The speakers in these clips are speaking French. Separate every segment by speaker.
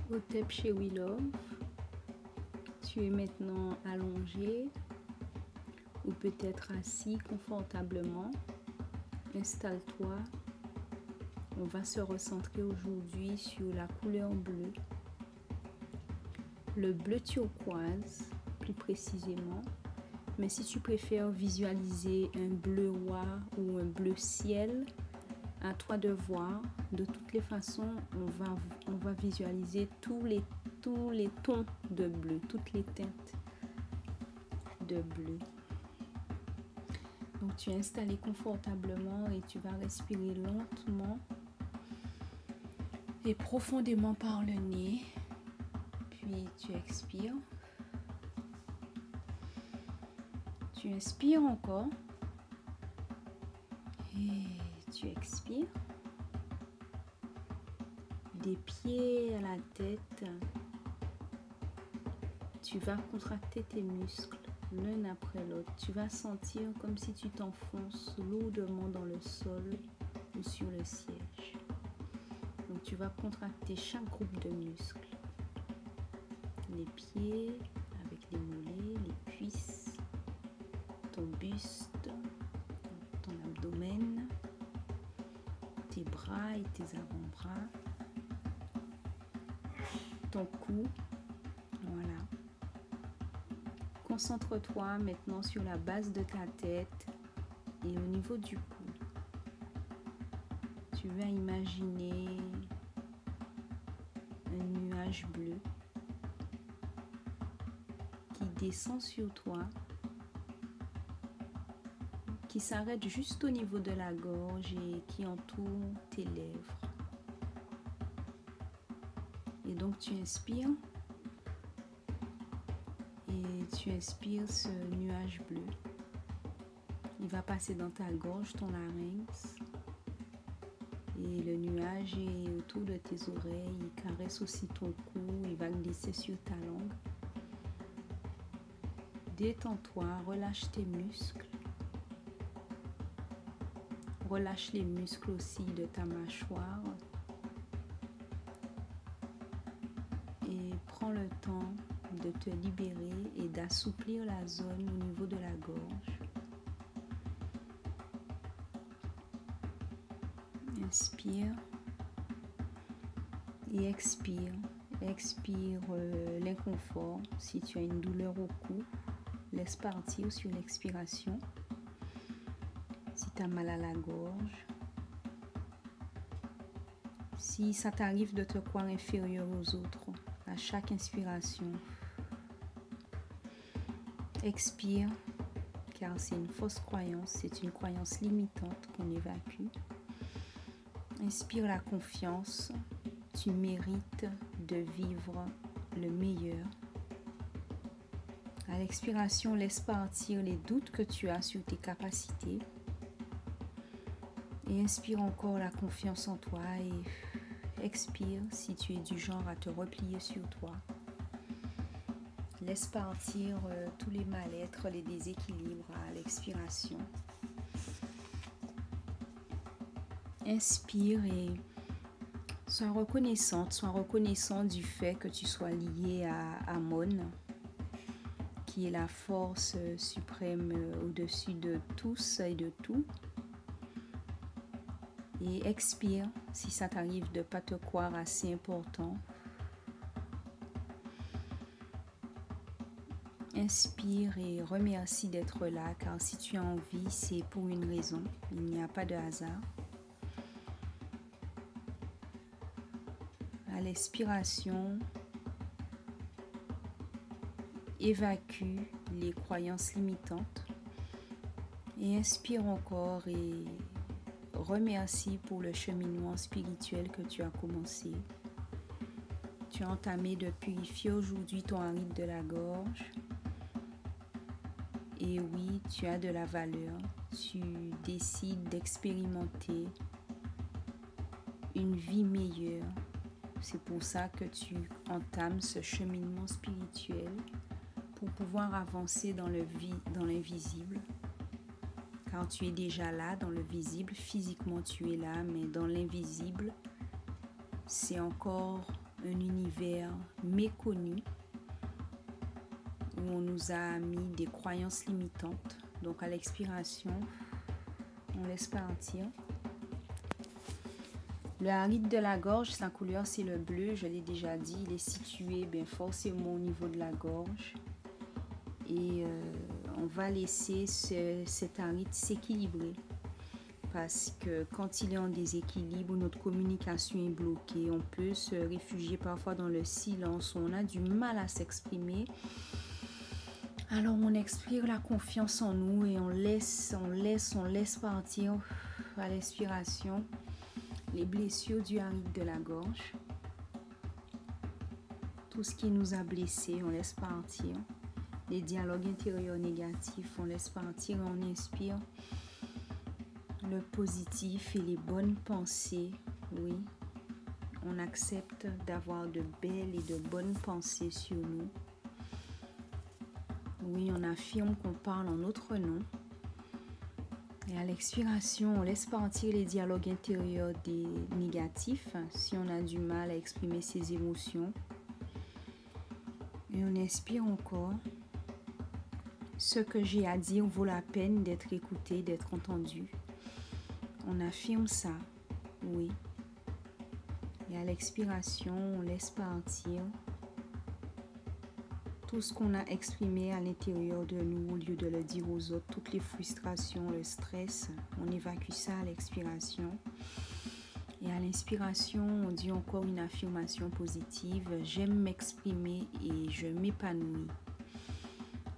Speaker 1: Hotep chez We Love. Tu es maintenant allongé ou peut-être assis confortablement. Installe-toi. On va se recentrer aujourd'hui sur la couleur bleue. Le bleu turquoise, plus précisément. Mais si tu préfères visualiser un bleu roi ou un bleu ciel, à toi de voir. De toutes les façons, on va visualiser tous les tons de bleu, toutes les teintes de bleu. Donc tu es installé confortablement et tu vas respirer lentement et profondément par le nez. Puis tu expires. Tu inspires encore. Et tu expires. Des pieds à la tête. Tu vas contracter tes muscles l'un après l'autre. Tu vas sentir comme si tu t'enfonces lourdement dans le sol ou sur le siège. Donc tu vas contracter chaque groupe de muscles. Les pieds avec les mollets, les cuisses, ton buste, ton abdomen, tes bras et tes avant-bras, ton cou. Voilà. Concentre-toi maintenant sur la base de ta tête et au niveau du cou. Tu vas imaginer un nuage bleu qui descend sur toi, qui s'arrête juste au niveau de la gorge et qui entoure tes lèvres. Et donc tu inspires et tu inspires ce nuage bleu. Il va passer dans ta gorge, ton larynx. Et le nuage est autour de tes oreilles, il caresse aussi ton cou, il va glisser sur ta langue. Détends-toi, relâche tes muscles. Relâche les muscles aussi de ta mâchoire. Et prends le temps de te libérer et d'assouplir la zone au niveau de la gorge. Inspire et expire. Expire l'inconfort. Si tu as une douleur au cou, laisse partir sur l'expiration. Si tu as mal à la gorge, si ça t'arrive de te croire inférieur aux autres, à chaque inspiration, expire, car c'est une fausse croyance, c'est une croyance limitante qu'on évacue. Inspire la confiance, tu mérites de vivre le meilleur. À l'expiration, laisse partir les doutes que tu as sur tes capacités. Et inspire encore la confiance en toi et expire si tu es du genre à te replier sur toi. Laisse partir tous les mal-être, les déséquilibres à l'expiration. Inspire et sois reconnaissant du fait que tu sois lié à Amon, qui est la force suprême au-dessus de tous et de tout. Et expire si ça t'arrive de ne pas te croire assez important. Inspire et remercie d'être là, car si tu as envie, c'est pour une raison. Il n'y a pas de hasard. À l'expiration, évacue les croyances limitantes. Et inspire encore et remercie pour le cheminement spirituel que tu as commencé. Tu as entamé de purifier aujourd'hui ton aride de la gorge. Et oui, tu as de la valeur. Tu décides d'expérimenter une vie meilleure. C'est pour ça que tu entames ce cheminement spirituel pour pouvoir avancer dans l'invisible. Car tu es déjà là dans le visible, physiquement tu es là, mais dans l'invisible, c'est encore un univers méconnu où on nous a mis des croyances limitantes. Donc à l'expiration, on laisse partir. Le harite de la gorge, sa couleur c'est le bleu, je l'ai déjà dit, il est situé bien forcément au niveau de la gorge. Et on va laisser cet harite s'équilibrer. Parce que quand il est en déséquilibre, notre communication est bloquée. On peut se réfugier parfois dans le silence, on a du mal à s'exprimer. Alors on expire la confiance en nous et on laisse partir à l'expiration les blessures du harite de la gorge. Tout ce qui nous a blessés, on laisse partir. Les dialogues intérieurs négatifs, on laisse partir, on inspire le positif et les bonnes pensées. Oui, on accepte d'avoir de belles et de bonnes pensées sur nous. Oui, on affirme qu'on parle en notre nom. Et à l'expiration, on laisse partir les dialogues intérieurs des négatifs si on a du mal à exprimer ses émotions. Et on inspire encore. Ce que j'ai à dire vaut la peine d'être écouté, d'être entendu. On affirme ça, oui. Et à l'expiration, on laisse partir tout ce qu'on a exprimé à l'intérieur de nous au lieu de le dire aux autres, toutes les frustrations, le stress, on évacue ça à l'expiration. Et à l'inspiration, on dit encore une affirmation positive. J'aime m'exprimer et je m'épanouis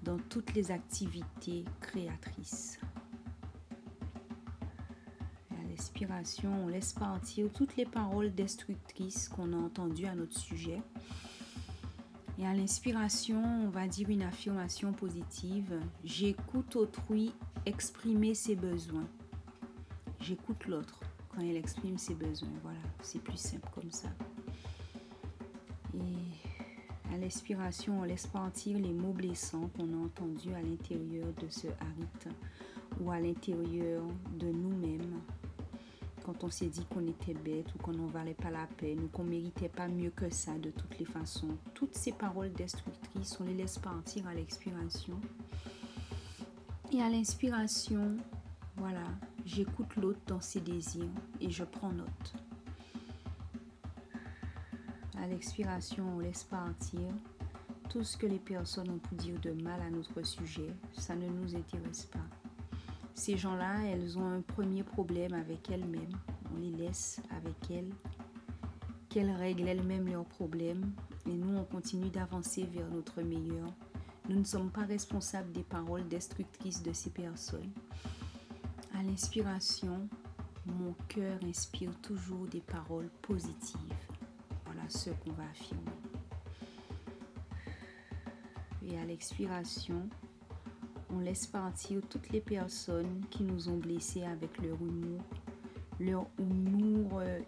Speaker 1: dans toutes les activités créatrices. L'expiration, on laisse partir toutes les paroles destructrices qu'on a entendues à notre sujet. Et à l'inspiration, on va dire une affirmation positive. J'écoute autrui exprimer ses besoins. J'écoute l'autre quand il exprime ses besoins. Voilà, c'est plus simple comme ça. Et à l'expiration, on laisse partir les mots blessants qu'on a entendus à l'intérieur de ce harite ou à l'intérieur de nous-mêmes. Quand on s'est dit qu'on était bête ou qu'on n'en valait pas la peine ou qu'on ne méritait pas mieux que ça de toutes les façons. Toutes ces paroles destructrices, on les laisse partir à l'expiration. Et à l'inspiration, voilà, j'écoute l'autre dans ses désirs et je prends note. À l'expiration, on laisse partir tout ce que les personnes ont pu dire de mal à notre sujet. Ça ne nous intéresse pas. Ces gens-là, elles ont un premier problème avec elles-mêmes. On les laisse avec elles, qu'elles règlent elles-mêmes leurs problèmes. Et nous, on continue d'avancer vers notre meilleur. Nous ne sommes pas responsables des paroles destructrices de ces personnes. À l'inspiration, mon cœur inspire toujours des paroles positives. Voilà ce qu'on va affirmer. Et à l'expiration, on laisse partir toutes les personnes qui nous ont blessés avec leur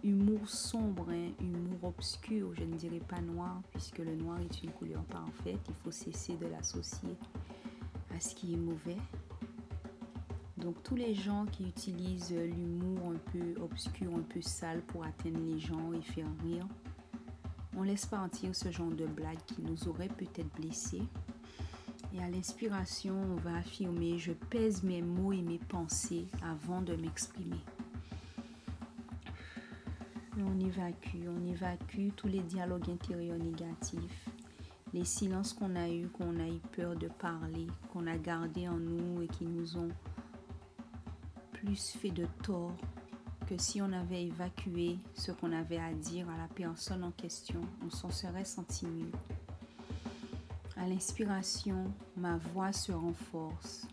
Speaker 1: humour sombre, humour obscur, je ne dirais pas noir, puisque le noir est une couleur parfaite, il faut cesser de l'associer à ce qui est mauvais. Donc tous les gens qui utilisent l'humour un peu obscur, un peu sale pour atteindre les gens et faire rire, on laisse partir ce genre de blagues qui nous auraient peut-être blessés. Et à l'inspiration, on va affirmer « Je pèse mes mots et mes pensées avant de m'exprimer ». On évacue tous les dialogues intérieurs négatifs, les silences qu'on a eu peur de parler, qu'on a gardés en nous et qui nous ont plus fait de tort que si on avait évacué ce qu'on avait à dire à la personne en question, on s'en serait senti mieux. À l'inspiration, ma voix se renforce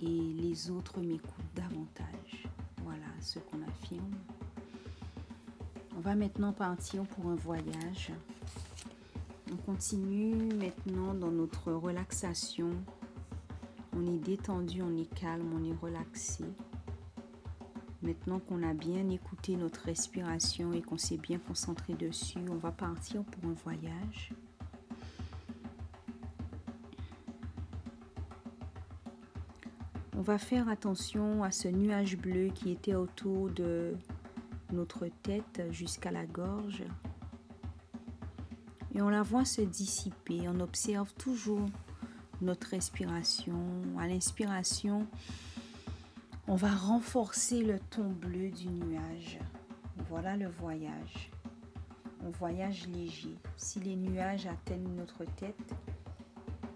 Speaker 1: et les autres m'écoutent davantage. Voilà ce qu'on affirme. On va maintenant partir pour un voyage. On continue maintenant dans notre relaxation. On est détendu, on est calme, on est relaxé. Maintenant qu'on a bien écouté notre respiration et qu'on s'est bien concentré dessus, on va partir pour un voyage. On va faire attention à ce nuage bleu qui était autour de notre tête jusqu'à la gorge. Et on la voit se dissiper. On observe toujours notre respiration. À l'inspiration, on va renforcer le ton bleu du nuage. Voilà le voyage. On voyage léger. Si les nuages atteignent notre tête,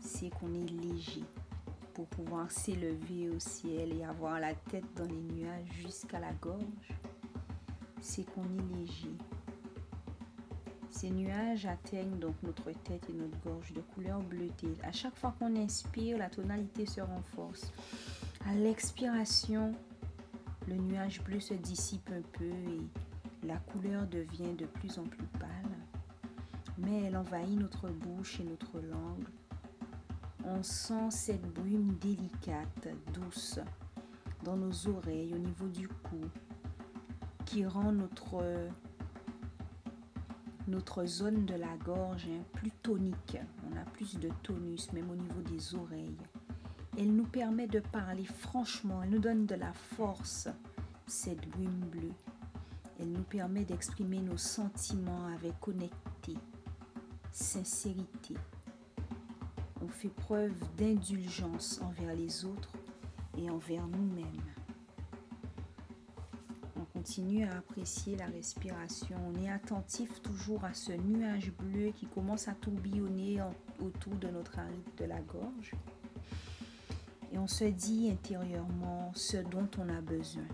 Speaker 1: c'est qu'on est léger pour pouvoir s'élever au ciel et avoir la tête dans les nuages jusqu'à la gorge. C'est qu'on est léger. Ces nuages atteignent donc notre tête et notre gorge de couleur bleutée. À chaque fois qu'on inspire, la tonalité se renforce. À l'expiration, le nuage bleu se dissipe un peu et la couleur devient de plus en plus pâle. Mais elle envahit notre bouche et notre langue. On sent cette brume délicate, douce, dans nos oreilles, au niveau du cou, qui rend notre zone de la gorge plus tonique. On a plus de tonus, même au niveau des oreilles. Elle nous permet de parler franchement, elle nous donne de la force, cette brume bleue. Elle nous permet d'exprimer nos sentiments avec honnêteté, sincérité. On fait preuve d'indulgence envers les autres et envers nous-mêmes. On continue à apprécier la respiration. On est attentif toujours à ce nuage bleu qui commence à tourbillonner autour de notre arête de la gorge. Et on se dit intérieurement ce dont on a besoin.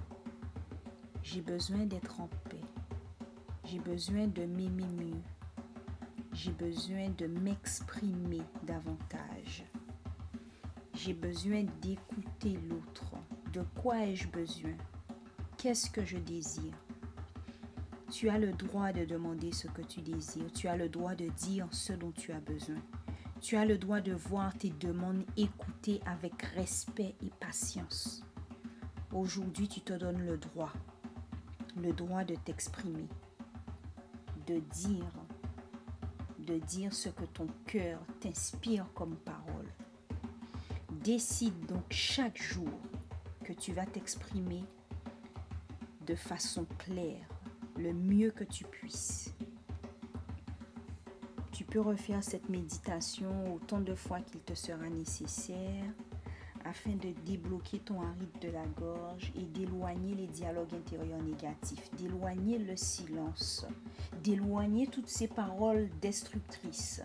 Speaker 1: J'ai besoin d'être en paix. J'ai besoin de m'aimer mieux. J'ai besoin de m'exprimer davantage. J'ai besoin d'écouter l'autre. De quoi ai-je besoin? Qu'est-ce que je désire? Tu as le droit de demander ce que tu désires. Tu as le droit de dire ce dont tu as besoin. Tu as le droit de voir tes demandes écoutées avec respect et patience. Aujourd'hui, tu te donnes le droit de t'exprimer, de dire ce que ton cœur t'inspire comme parole. Décide donc chaque jour que tu vas t'exprimer de façon claire, le mieux que tu puisses. Tu peux refaire cette méditation autant de fois qu'il te sera nécessaire afin de débloquer ton arête de la gorge et d'éloigner les dialogues intérieurs négatifs, d'éloigner le silence, d'éloigner toutes ces paroles destructrices.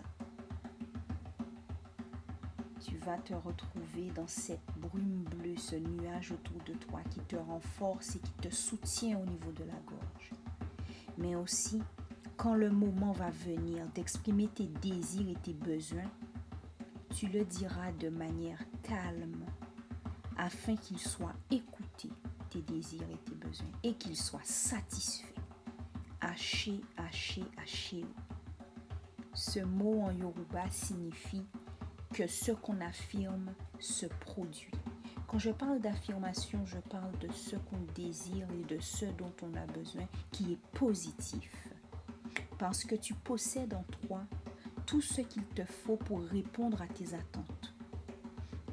Speaker 1: Tu vas te retrouver dans cette brume bleue, ce nuage autour de toi qui te renforce et qui te soutient au niveau de la gorge. Mais aussi, quand le moment va venir d'exprimer tes désirs et tes besoins, tu le diras de manière calme afin qu'ils soient écoutés, tes désirs et tes besoins, et qu'ils soient satisfaits. Haché, haché, haché. Ce mot en Yoruba signifie que ce qu'on affirme se produit. Quand je parle d'affirmation, je parle de ce qu'on désire et de ce dont on a besoin qui est positif. Parce que tu possèdes en toi tout ce qu'il te faut pour répondre à tes attentes.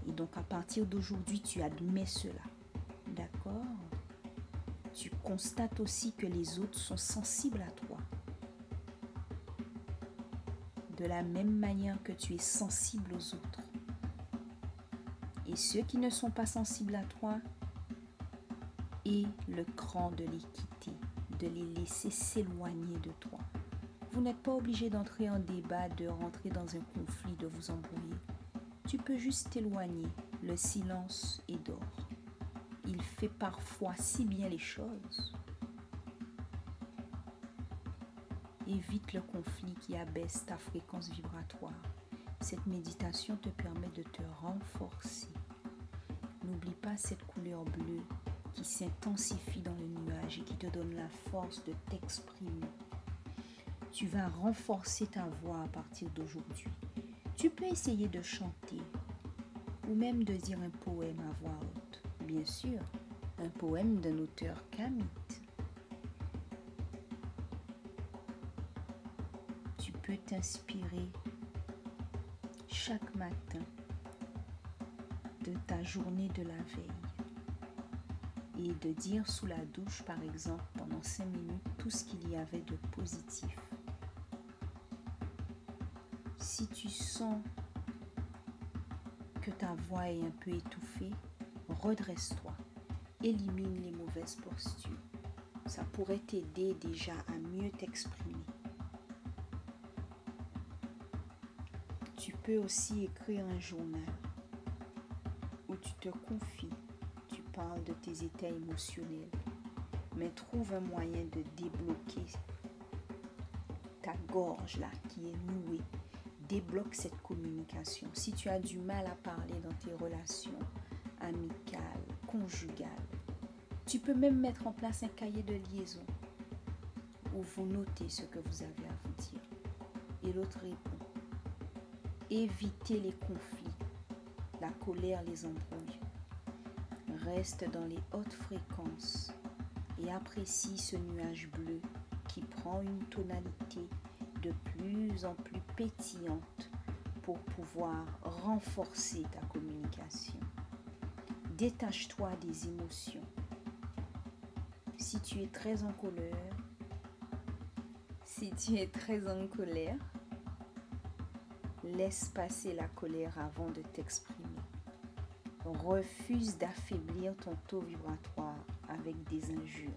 Speaker 1: Et donc à partir d'aujourd'hui, tu admets cela. D'accord? Tu constates aussi que les autres sont sensibles à toi. De la même manière que tu es sensible aux autres. Et ceux qui ne sont pas sensibles à toi, aie le cran de les quitter, de les laisser s'éloigner de toi. Vous n'êtes pas obligé d'entrer en débat, de rentrer dans un conflit, de vous embrouiller. Tu peux juste t'éloigner. Le silence est d'or. Il fait parfois si bien les choses. Évite le conflit qui abaisse ta fréquence vibratoire. Cette méditation te permet de te renforcer. N'oublie pas cette couleur bleue qui s'intensifie dans le nuage et qui te donne la force de t'exprimer. Tu vas renforcer ta voix à partir d'aujourd'hui. Tu peux essayer de chanter ou même de dire un poème à voix haute. Bien sûr, un poème d'un auteur kamite. Tu peux t'inspirer chaque matin de ta journée de la veille et de dire sous la douche, par exemple, pendant 5 minutes, tout ce qu'il y avait de positif. Si tu sens que ta voix est un peu étouffée, redresse-toi. Élimine les mauvaises postures. Ça pourrait t'aider déjà à mieux t'exprimer. Tu peux aussi écrire un journal où tu te confies, tu parles de tes états émotionnels, mais trouve un moyen de débloquer ta gorge là qui est nouée. Débloque cette communication. Si tu as du mal à parler dans tes relations amicales, conjugales, tu peux même mettre en place un cahier de liaison où vous notez ce que vous avez à vous dire. Et l'autre répond. Évitez les conflits. La colère les embrouille. Reste dans les hautes fréquences et apprécie ce nuage bleu qui prend une tonalité de plus en plus pétillante pour pouvoir renforcer ta communication. Détache-toi des émotions. Si tu es très en colère, laisse passer la colère avant de t'exprimer. Refuse d'affaiblir ton taux vibratoire avec des injures.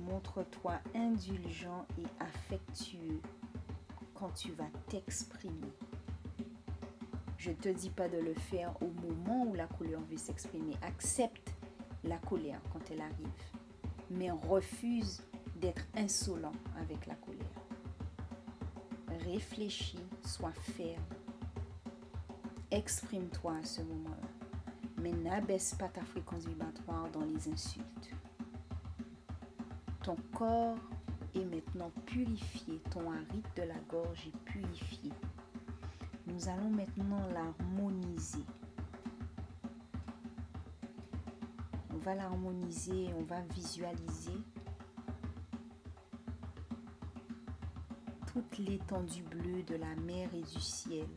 Speaker 1: Montre-toi indulgent et affectueux quand tu vas t'exprimer. Je ne te dis pas de le faire au moment où la colère veut s'exprimer. Accepte la colère quand elle arrive, mais refuse d'être insolent avec la colère. Réfléchis, sois ferme. Exprime-toi à ce moment-là, mais n'abaisse pas ta fréquence vibratoire dans les insultes. Ton corps est maintenant purifié, ton arête de la gorge est purifié. Nous allons maintenant l'harmoniser. On va l'harmoniser, on va visualiser toute l'étendue bleue de la mer et du ciel,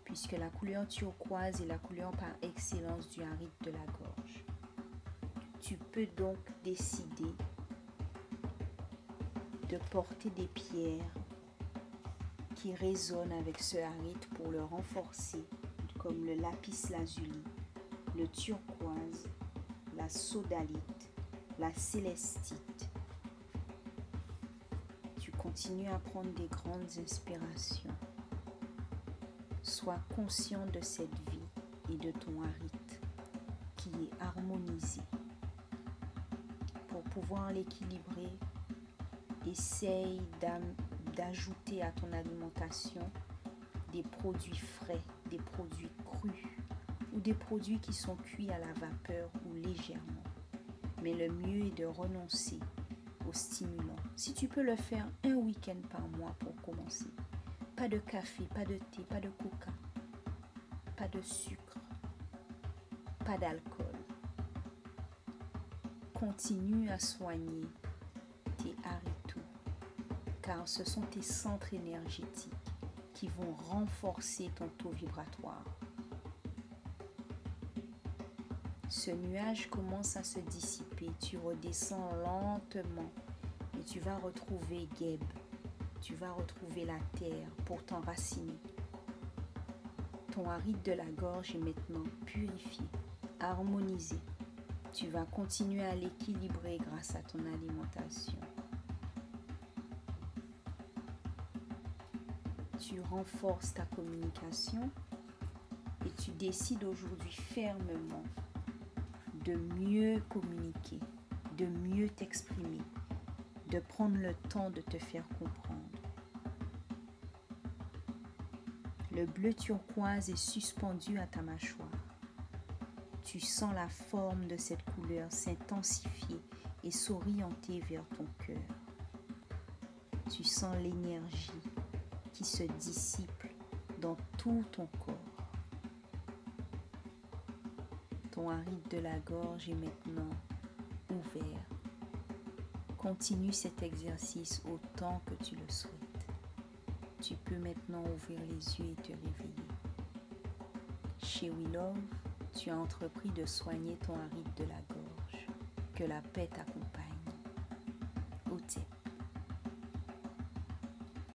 Speaker 1: puisque la couleur turquoise est la couleur par excellence du arête de la gorge. Tu peux donc décider de porter des pierres qui résonnent avec ce arête pour le renforcer, comme le lapis lazuli, le turquoise, la sodalite, la célestite. Tu continues à prendre des grandes inspirations. Sois conscient de cette vie et de ton arête qui est harmonisé. Pour pouvoir l'équilibrer, essaye d'ajouter à ton alimentation des produits frais, des produits crus ou des produits qui sont cuits à la vapeur ou légèrement. Mais le mieux est de renoncer aux stimulants. Si tu peux le faire un week-end par mois pour commencer. Pas de café, pas de thé, pas de coca, pas de sucre, pas d'alcool. Continue à soigner tes haritos, car ce sont tes centres énergétiques qui vont renforcer ton taux vibratoire. Ce nuage commence à se dissiper, tu redescends lentement et tu vas retrouver Geb. Tu vas retrouver la terre pour t'enraciner. Ton arête de la gorge est maintenant purifié, harmonisé. Tu vas continuer à l'équilibrer grâce à ton alimentation. Tu renforces ta communication et tu décides aujourd'hui fermement de mieux communiquer, de mieux t'exprimer, de prendre le temps de te faire comprendre. Le bleu turquoise est suspendu à ta mâchoire. Tu sens la forme de cette couleur s'intensifier et s'orienter vers ton cœur. Tu sens l'énergie qui se dissipe dans tout ton corps. Ton arête de la gorge est maintenant ouvert. Continue cet exercice autant que tu le souhaites. Tu peux maintenant ouvrir les yeux et te réveiller. Chez We Love, tu as entrepris de soigner ton arête de la gorge. Que la paix t'accompagne.